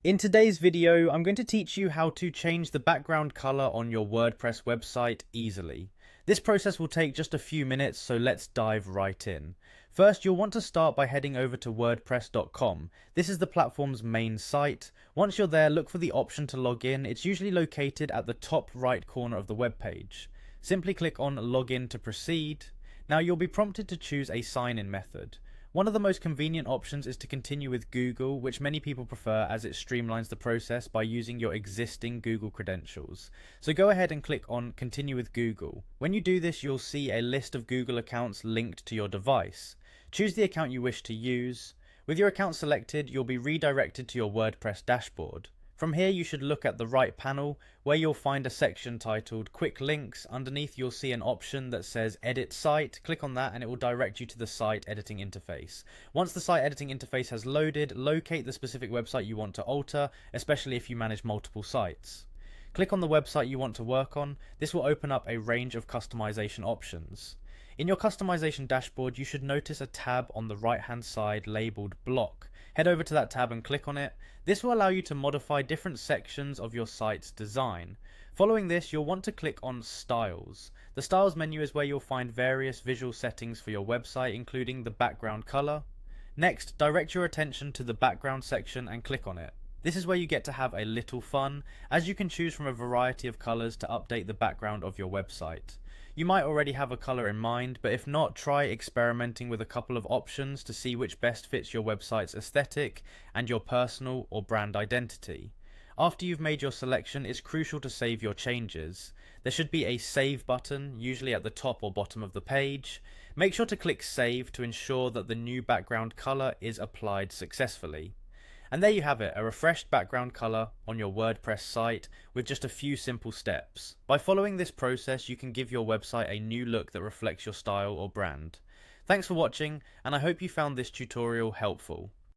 In today's video, I'm going to teach you how to change the background color on your WordPress website easily. This process will take just a few minutes, so let's dive right in. First, you'll want to start by heading over to wordpress.com. This is the platform's main site. Once you're there, look for the option to log in. It's usually located at the top right corner of the web page. Simply click on Login to proceed. Now you'll be prompted to choose a sign-in method. One of the most convenient options is to continue with Google, which many people prefer as it streamlines the process by using your existing Google credentials. So go ahead and click on Continue with Google. When you do this, you'll see a list of Google accounts linked to your device. Choose the account you wish to use. With your account selected, you'll be redirected to your WordPress dashboard. From here, you should look at the right panel where you'll find a section titled Quick Links. Underneath, you'll see an option that says Edit Site. Click on that and it will direct you to the site editing interface. Once the site editing interface has loaded, locate the specific website you want to alter, especially if you manage multiple sites. Click on the website you want to work on. This will open up a range of customization options. In your customization dashboard, you should notice a tab on the right hand side labeled Block. Head over to that tab and click on it. This will allow you to modify different sections of your site's design. Following this, you'll want to click on Styles. The Styles menu is where you'll find various visual settings for your website, including the background color. Next, direct your attention to the background section and click on it. This is where you get to have a little fun, as you can choose from a variety of colors to update the background of your website. You might already have a color in mind, but if not, try experimenting with a couple of options to see which best fits your website's aesthetic and your personal or brand identity. After you've made your selection, it's crucial to save your changes. There should be a Save button, usually at the top or bottom of the page. Make sure to click Save to ensure that the new background color is applied successfully. And there you have it, a refreshed background color on your WordPress site with just a few simple steps. By following this process, you can give your website a new look that reflects your style or brand. Thanks for watching, and I hope you found this tutorial helpful.